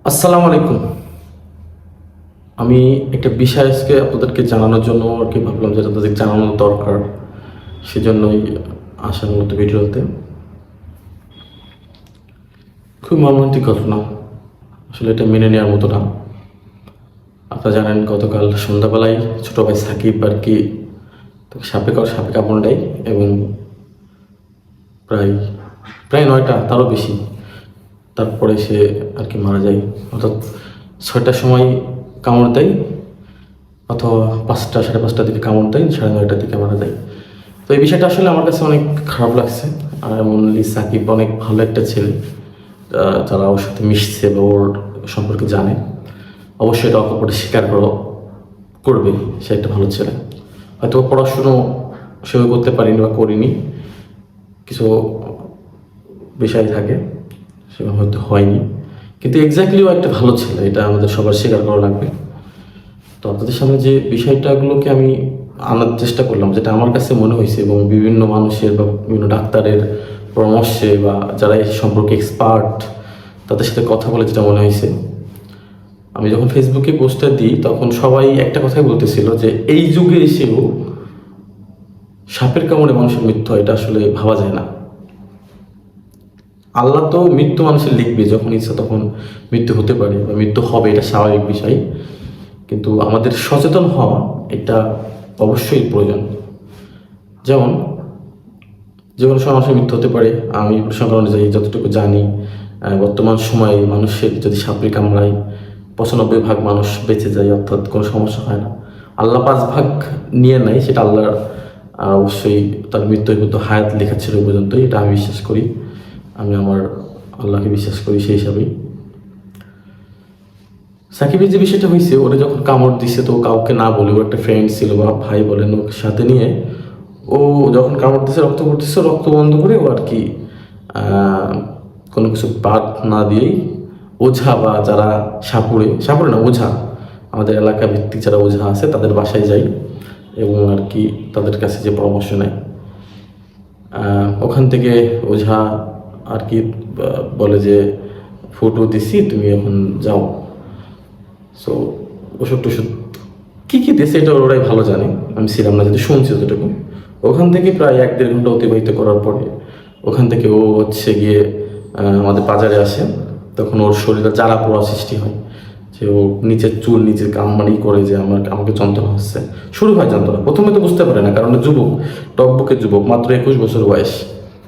আসসালামু আলাইকুম। আমি একটা বিষয় আজকে আপনাদেরকে জানানোর জন্য আর কি ভাবলাম যেটা তাদের জানানো দরকার, সেজন্যই আসা মূলত ভিডিওতে। খুব মর্মান্তিক ঘটনা, আসলে এটা মেনে নেওয়ার মতো না। আপনারা জানেন গতকাল সন্ধ্যাবেলায় ছোটো ভাই সাকিব আর কি তাকে সাপে কামড় দেয় এবং প্রায় প্রায় 9টা তারও বেশি। তারপরে সে আর কি মারা যায়, অর্থাৎ 6টার সময় কামড় দেয় অথবা 5টা 5:30টার দিকে কামড় দেয়, 9:30টার দিকে মারা যায়। তো এই বিষয়টা আসলে আমার কাছে অনেক খারাপ লাগছে। আর এমনলি সাকিব অনেক ভালো একটা ছেলে, যারা ওর সাথে মিশছে বা ওর সম্পর্কে জানে অবশ্যই এটা অকপটে স্বীকার করবে সে একটা ভালো ছেলে। হয়তো পড়াশুনো সেভাবে করতে পারিনি বা করিনি, কিছু বিষয় থাকে সেভাবে হয়তো হয়নি, কিন্তু এক্স্যাক্টলিও একটা ভালো ছেলে, এটা আমাদের সবার স্বীকার করা লাগবে। তো আপনাদের সামনে যে বিষয়টাগুলোকে আমি আনার চেষ্টা করলাম, যেটা আমার কাছে মনে হয়েছে এবং বিভিন্ন মানুষের বা বিভিন্ন ডাক্তারের পরামর্শে বা যারা এই সম্পর্কে এক্সপার্ট তাদের সাথে কথা বলে যেটা মনে হয়েছে, আমি যখন ফেসবুকে পোস্টটা দিই তখন সবাই একটা কথাই বলতেছিল যে এই যুগে এসেও সাপের কামড়ে মানুষের মৃত্যু হয়, এটা আসলে ভাবা যায় না। আল্লাহ তো মৃত্যু মানুষের লিখবে, যখন ইচ্ছা তখন মৃত্যু হতে পারে বা মৃত্যু হবে, এটা স্বাভাবিক বিষয়। কিন্তু আমাদের সচেতন হওয়া এটা অবশ্যই প্রয়োজন। যেমন যে কোনো সময় মানুষের মৃত্যু হতে পারে। আমি পরিসংখ্যান অনুযায়ী যতটুকু জানি, বর্তমান সময়ে মানুষের যদি সাপে কামড়ায় 95% মানুষ বেঁচে যায়, অর্থাৎ কোনো সমস্যা হয় না। আল্লাহ 5 ভাগ নিয়ে নেয়, সেটা আল্লাহর অবশ্যই তার মৃত্যু কিন্তু হায়াত লেখা ছিল পর্যন্তই, এটা আমি বিশ্বাস করি। আমি আমার আল্লাহকে বিশ্বাস করি সেই হিসাবেই। সাকিবের যে বিষয়টা হয়েছে, ওরা যখন কামড় দিছে তো কাউকে না বলে, ওর একটা ফ্রেন্ড ছিল বা ভাই বলেন, ওকে সাথে নিয়ে ও যখন কামড় দিছে রক্ত পড়তেছে, রক্ত বন্ধ করে ও আর কি কোনো কিছু বাদ না দিয়েই ওঝা বা যারা সাপুড়ে না ওঝা, আমাদের এলাকা ভিত্তিক যারা ওঝা আছে তাদের বাসায় যাই এবং আর কি তাদের কাছে যে পরামর্শ নেয়, ওখান থেকে ওঝা আর কি বলে যে ফটো দিছি, তুমি এখন যাও। সো ওষুধ টষুধ কী কী দিয়েছে এটা ওরাই ভালো জানে, আমি ছিলাম না, যদি শুনছি যতটুকু। ওখান থেকে প্রায় 1-1.5 ঘন্টা অতিবাহিত করার পরে ওখান থেকে ও হচ্ছে গিয়ে আমাদের বাজারে আসে। তখন ওর শরীরে জ্বালা পোড়া সৃষ্টি হয়, যে ও নিচের চুল নিজের কামড়ি করে যে আমাকে যন্ত্রণা হচ্ছে। শুরু হয় যন্ত্রণা, প্রথমে তো বুঝতে পারে না, কারণ ও যুবক, টকবুকের যুবক, মাত্র 21 বছর বয়স,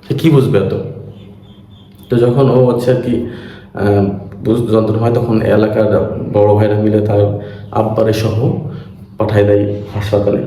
সে কী বুঝবে এত। তো যখন ও হচ্ছে আর কি যন্ত্রণা হয়, তখন এলাকার বড় ভাইরা মিলে তার আব্বারে সহ পাঠায় দেয় হাসপাতালে।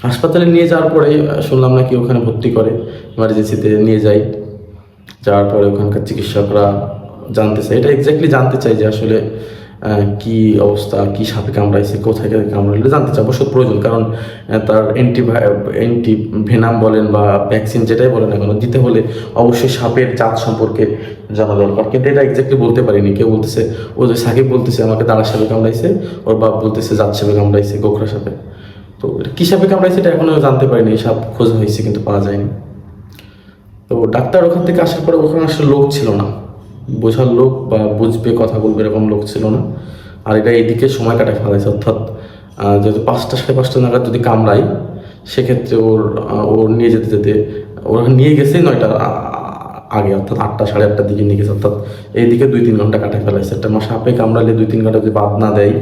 হাসপাতালে নিয়ে যাওয়ার পরে শুনলাম নাকি ওখানে ভর্তি করে, ইমার্জেন্সিতে নিয়ে যায়। যাওয়ার পরে ওখানকার চিকিৎসকরা জানতে চায়, এটা এক্স্যাক্টলি জানতে চাই যে আসলে কি অবস্থা, কি সাপে কামড়াইছে, কোথায় কামড়াইলে জানতে চাই, অবশ্য প্রয়োজন। কারণ তার অ্যান্টি ভেনাম বলেন বা ভ্যাকসিন যেটাই বলেন না কেন, দিতে হলে অবশ্যই সাপের জাত সম্পর্কে জানা দরকার। কিন্তু এটা এক্স্যাক্টলি বলতে পারিনি। কেউ বলতেছে, ও যে সাকিব বলতেছে আমাকে দাঁড়া সাপে কামড়াইছে, ওর বাপ বলতেছে জাত সাপে কামড়াইছে, গোখরা সাপে। তো এটা কী সাপে কামড়াইছে এটা এখনও জানতে পারিনি, সাপ খোঁজা হয়েছে কিন্তু পাওয়া যায়নি। তো ডাক্তার ওখান থেকে আসার পরে ওখানে আসলে লোক ছিল না, বোঝার লোক বা বুঝবে কথা বলবে এরকম লোক ছিল না। আর এটা এইদিকে সময় কাটায় ফেলাইছে, অর্থাৎ যদি 5টা 5:30 নাগাদ যদি কামড়াই, সেক্ষেত্রে ওর নিয়ে যেতে যেতে ওরা নিয়ে গেছে 9টার আগে, অর্থাৎ 8টা 8:30টার দিকে নিয়ে গেছে, অর্থাৎ এইদিকে 2-3 ঘন্টা কাটায় ফেলাইছে। একটা সাপে কামড়ালে 2-3 ঘন্টা যদি বাদ না দেয়,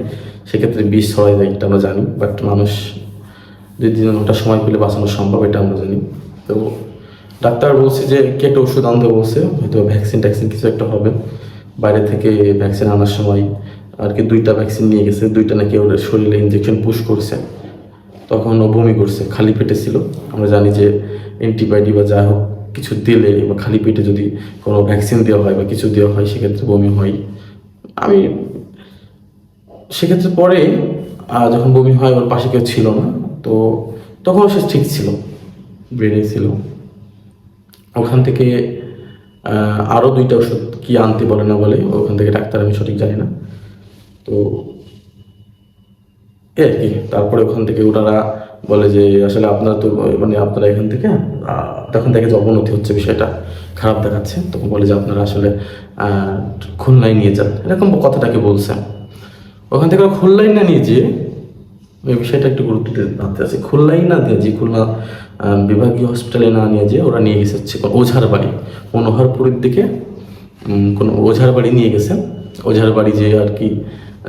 সেক্ষেত্রে বিষ ছড়াই যায়, এটা আমরা জানি। বাট মানুষ 2-3 ঘন্টা সময় পেলে বাঁচানো সম্ভব, এটা আমরা জানি। তো ডাক্তার বলছে যে কি একটা ওষুধ আনতে বলছে, হয়তো ভ্যাকসিন ট্যাকসিন কিছু একটা হবে। বাইরে থেকে ভ্যাকসিন আনার সময় আর কি 2টা ভ্যাকসিন নিয়ে গেছে, 2টা নাকি ওর শরীরে ইঞ্জেকশন পুশ করছে, তখন ও বমি করছে, খালি পেটে ছিল। আমরা জানি যে অ্যান্টিবায়োটিক বা যা হোক কিছু দিলে বা খালি পেটে যদি কোনো ভ্যাকসিন দেওয়া হয় বা কিছু দেওয়া হয়, সেক্ষেত্রে বমি হয়। আমি সেক্ষেত্রে পরে যখন বমি হয়, ওর পাশে কেউ ছিল না, তো তখন সে ঠিক ছিল, ব্রেনে ছিল। ওখান থেকে আরও 2টা ওষুধ কি আনতে বলে না বলে, ওখান থেকে ডাক্তার, আমি সঠিক জানি না। তো আর কি তারপরে ওখান থেকে ওনারা বলে যে আসলে আপনারা তো মানে আপনারা এখান থেকে তখন দেখে যে অবনতি হচ্ছে, বিষয়টা খারাপ দেখাচ্ছে, তখন বলে যে আপনারা আসলে খুলনায় নিয়ে যান, এরকম কথাটাকে বলছেন। ওখান থেকে খুলনায় না নিয়ে যেয়ে, এই বিষয়টা একটু গুরুত্ব দিতে আছে, খুলনায় না দিয়ে যে খুলনা বিভাগীয় হসপিটালে না নিয়ে যেয়ে ওরা নিয়ে গেছে হচ্ছে ওঝার বাড়ি, মনোহরপুরের দিকে কোনো ওঝার বাড়ি নিয়ে গেছে। ওঝার বাড়ি যে আর কি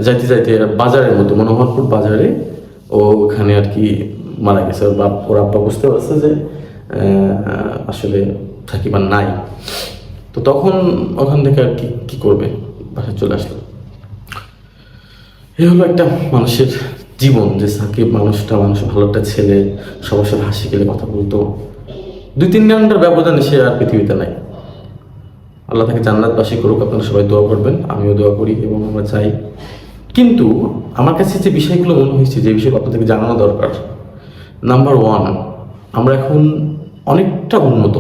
যাইতে যাইতে বাজারের মধ্যে, মনোহরপুর বাজারে ও ওখানে আর কি মারা গেছে। ওর আব্বা বুঝতে পারছে যে আসলে সাকিব আর নাই। তো তখন ওখান থেকে আর কি করবে, বাসায় চলে আসলো। এই হলো একটা মানুষের জীবন, যে সাকিব মানুষ ভালো একটা ছেলে, সবার সাথে হাসি খেলে কথা বলতো, 2-3 ঘন্টার ব্যবধানে সে আর পৃথিবীতে নাই। আল্লাহ তাকে জান্নাতবাসী করুক, আপনারা সবাই দোয়া করবেন, আমিও দোয়া করি এবং আমরা চাই। কিন্তু আমার কাছে যে বিষয়গুলো মনে হয়েছে, যে বিষয়গুলো আপনাদেরকে জানানো দরকার, নাম্বার 1, আমরা এখন অনেকটা উন্নত,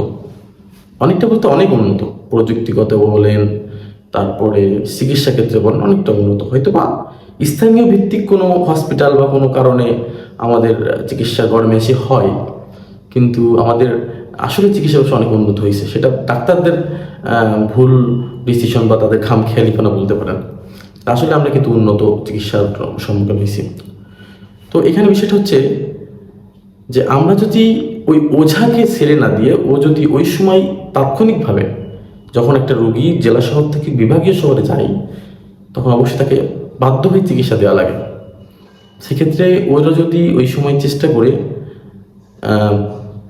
অনেকটা বলতে অনেক উন্নত, প্রযুক্তিগত বলেন, তারপরে চিকিৎসা ক্ষেত্রে বলেন, অনেকটা উন্নত। হয়তো বা স্থানীয় ভিত্তিক কোনো হসপিটাল বা কোনো কারণে আমাদের চিকিৎসা গড়মেশি হয়, কিন্তু আমাদের আসলে চিকিৎসা ব্যবস্থা অনেক উন্নত হয়েছে। সেটা ডাক্তারদের ভুল ডিসিশন বা তাদের খামখেয়ালিপনা বলতে পারেন। আসলে আমরা কিন্তু উন্নত চিকিৎসার সম্মুখীন হয়েছি। তো এখানে বিষয়টা হচ্ছে যে আমরা যদি ওই ওঝাকে ছেড়ে না দিয়ে, ও যদি ওই সময় তাৎক্ষণিকভাবে, যখন একটা রোগী জেলা শহর থেকে বিভাগীয় শহরে যায়, তখন অবশ্যই তাকে বাধ্য হয়ে চিকিৎসা দেওয়া লাগে। সেক্ষেত্রে ওরা যদি ওই সময় চেষ্টা করে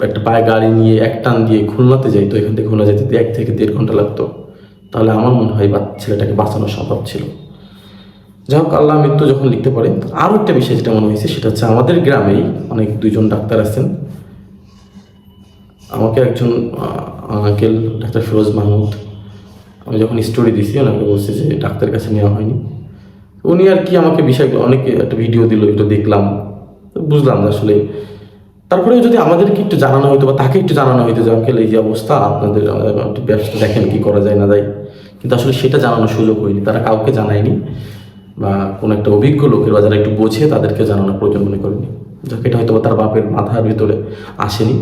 একটা পায়ে গাড়ি নিয়ে এক টান দিয়ে খুলনাতে যাইতো, এখান থেকে খুলনা যেতে 1 থেকে 1.5 ঘন্টা লাগতো, তাহলে আমার মনে হয় ছেলেটাকে বাঁচানো সম্ভব ছিল। যাই হোক, আল্লাহ মৃত্যু যখন লিখতে পারে। আরও একটা বিষয় যেটা মনে হয়েছে, সেটা হচ্ছে আমাদের গ্রামেই অনেক 2জন ডাক্তার আছেন। আমাকে একজন আঙ্কেল, ডাক্তার ফিরোজ মাহমুদ, আমি যখন স্টোরি দিছি ওনাকে বলছি যে ডাক্তারের কাছে নেওয়া হয়নি। উনি আর কি আমাকে বিষয়গুলো অনেক একটা ভিডিও দিল, এটা দেখলাম, বুঝলাম যে আসলে তারপরেও যদি আমাদেরকে একটু জানানো হইতো বা তাকে একটু জানানো হইতো যে আঙ্কেল এই যে অবস্থা, আপনাদের একটু ব্যবসা দেখেন কি করা যায় না যায়, কিন্তু আসলে সেটা জানানোর সুযোগ হয়নি, তারা কাউকে জানায়নি, বা কোনো একটা অভিজ্ঞ লোকের বা যারা একটু বোঝে তাদেরকে জানানোর প্রয়োজন মনে করেনি। যাক, এটা হয়তো তার বাপের মাথার ভিতরে আসেনি।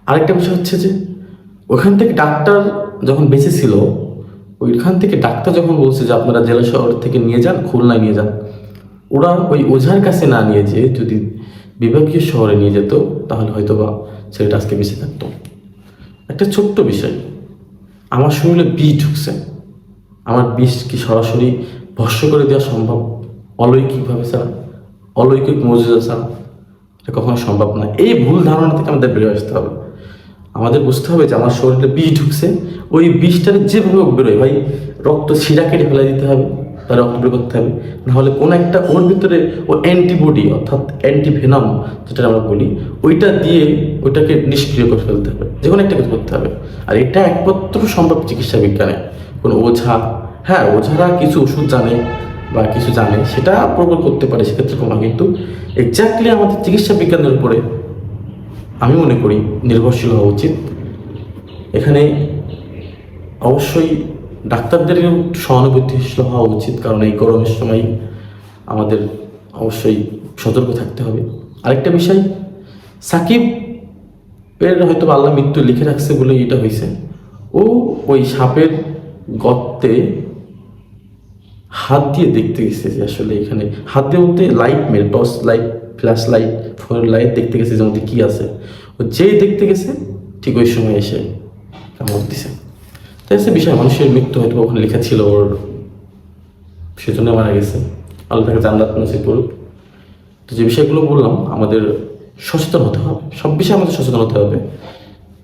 আরেকটা বিষয় হচ্ছে যে ওখান থেকে ডাক্তার যখন বেঁচে ছিল, ওইখান থেকে ডাক্তার যখন বলছে যে আপনারা জেলা শহর থেকে নিয়ে যান, খুলনায় নিয়ে যান, ওরা ওই ওঝার কাছে না নিয়ে যেয়ে যদি বিভাগীয় শহরে নিয়ে যেত, তাহলে হয়তো বা ছেলেটা আজকে বেঁচে থাকতো। একটা ছোট্ট বিষয়, আমার শরীরে বিষ ঢুকছে, আমার বিষ কি সরাসরি ভস্য করে দেওয়া সম্ভব অলৌকিকভাবে ছাড়া, অলৌকিক মজুদা ছাড়া? এটা কখনো সম্ভব না। এই ভুল ধারণা থেকে আমাদের বেরোয় আসতে হবে। আমাদের বুঝতে হবে যে আমার শরীরে বিষ ঢুকছে, ওই বিষটাকে যেভাবে বেরোয়, ভাই রক্ত শিরা কেটে ফেলে দিতে হবে, তার রক্ত বের করতে হবে, নাহলে কোনো একটা ওর ভিতরে ও অ্যান্টিবডি অর্থাৎ অ্যান্টিভেনম যেটা আমরা বলি, ওইটা দিয়ে ওইটাকে নিষ্ক্রিয় করে ফেলতে হবে, যে কোনো একটা কিছু করতে হবে। আর এটা একমাত্র সম্ভব চিকিৎসা বিজ্ঞানে। কোনো ওঝা, হ্যাঁ ওঝারা কিছু ওষুধ জানে বা কিছু জানে, সেটা প্রয়োগ করতে পারে, সেক্ষেত্রে কোনো, কিন্তু এক্স্যাক্টলি আমাদের চিকিৎসা বিজ্ঞানের উপরে আমি মনে করি নির্ভরশীল হওয়া উচিত। এখানে অবশ্যই ডাক্তারদেরও সহানুভূতিশীল হওয়া উচিত, কারণ এই গরমের সময় আমাদের অবশ্যই সতর্ক থাকতে হবে। আরেকটা বিষয়, সাকিবের হয়তো আল্লাহ মৃত্যু লিখে রাখছে বলে এটা হয়েছে, ও ওই সাপের গর্তে হাত দিয়ে দেখতে গেছে যে আসলে এখানে, হাত দিয়ে বলতে লাইট মেরে, টর্চ লাইট, ফ্ল্যাশ লাইট, ফোনের লাইট দেখতে গেছে যে মধ্যে কী আছে। ও যেই দেখতে গেছে ঠিক ওই সময় এসে কামড় দিছে। তাই সে বিষয়, মানুষের মৃত্যু হয়তো ওখানে লেখা ছিল ওর, সেজন্য মারা গেছে। আল্লাহ তাকে জান্নাত নসিব করুক। তো যে বিষয়গুলো বললাম, আমাদের সচেতন হতে হবে, সব বিষয়ে আমাদের সচেতন হতে হবে,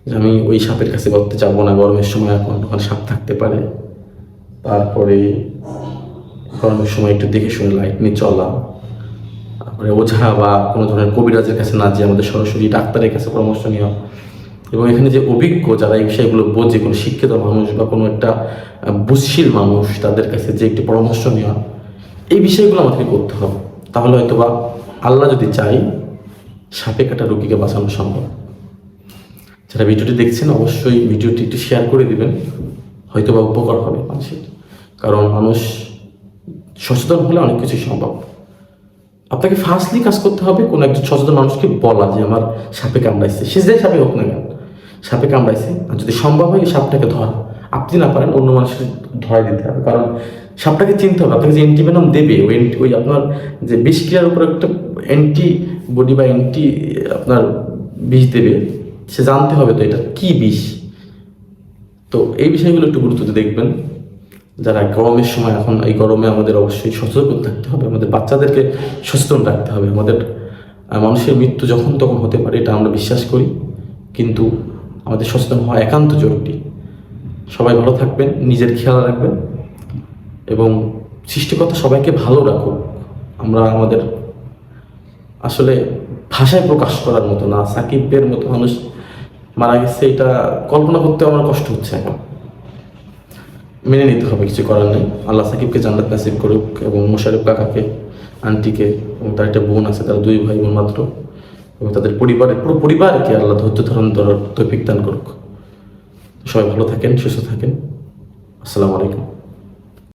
যে আমি ওই সাপের কাছে করতে যাবো না গরমের সময়, এখন ওখানে সাপ থাকতে পারে। তারপরে গরমের সময় একটু দেখে শুনে লাইট নিয়ে চলা, তারপরে ওঝা বা কোনো ধরনের কবিরাজের কাছে না যে আমাদের সরাসরি ডাক্তারের কাছে পরামর্শ নেওয়া, এবং এখানে যে অভিজ্ঞ যারা এই বিষয়গুলো বোঝে, কোনো শিক্ষিত মানুষ বা কোনো একটা বুঝশীল মানুষ, তাদের কাছে যে একটি পরামর্শ নেওয়া, এই বিষয়গুলো আমাদেরকে করতে হবে। তাহলে হয়তো বা আল্লাহ যদি চাই, সাপে কাটা রোগীকে বাঁচানো সম্ভব। যারা ভিডিওটি দেখছেন অবশ্যই ভিডিওটি একটু শেয়ার করে দিবেন, হয়তো বা উপকার হবে মানুষের, কারণ মানুষ সচেতন হলে অনেক কিছু সম্ভব। আপনাকে ফার্স্টলি কাজ করতে হবে কোনো একজন সচেতন মানুষকে বলা যে আমার সাপে কামড়াইছে, সে যে সাপে হোক না কেন, সাপে কামড়াইছে, আর যদি সম্ভব হয় এই সাপটাকে ধরা, আপনি না পারেন অন্য মানুষের ধরাই দিতে হবে। কারণ সাপটাকে চিনতে হবে, আপনাকে যে অ্যান্টিভেনম দেবে ওই আপনার যে বিষক্রিয়ার উপর একটা অ্যান্টিবডি বা আপনার বিষ দেবে, সে জানতে হবে তো এটা কি বিষ। তো এই বিষয়গুলো একটু গুরুত্ব দিয়ে দেখবেন। যারা গরমের সময়, এখন এই গরমে আমাদের অবশ্যই সচেতন থাকতে হবে, আমাদের বাচ্চাদেরকে সচেতন রাখতে হবে। আমাদের মানুষের মৃত্যু যখন তখন হতে পারে, এটা আমরা বিশ্বাস করি, কিন্তু আমাদের সচেতন হওয়া একান্ত জরুরি। সবাই ভালো থাকবেন, নিজের খেয়াল রাখবেন এবং সৃষ্টিকর্তা সবাইকে ভালো রাখুক। আমরা আমাদের আসলে ভাষায় প্রকাশ করার মতো না, সাকিবের মতো মানুষ মারা গেছে, এটা কল্পনা করতে আমার কষ্ট হচ্ছে এখন। মেনে নিতে হবে, কিছু করার নেই। আল্লাহ সাকিবকে জান্নাত নাসিব করুক এবং মোশাররফ কাকাকে, আন্টিকে এবং তার একটা বোন আছে, তারা 2 ভাই বোন মাত্র, এবং তাদের পরিবারের পুরো পরিবারকে আল্লাহ ধৈর্য ধারণ করার তৌফিক দান করুক। সবাই ভালো থাকেন, সুস্থ থাকেন। আসসালামু আলাইকুম।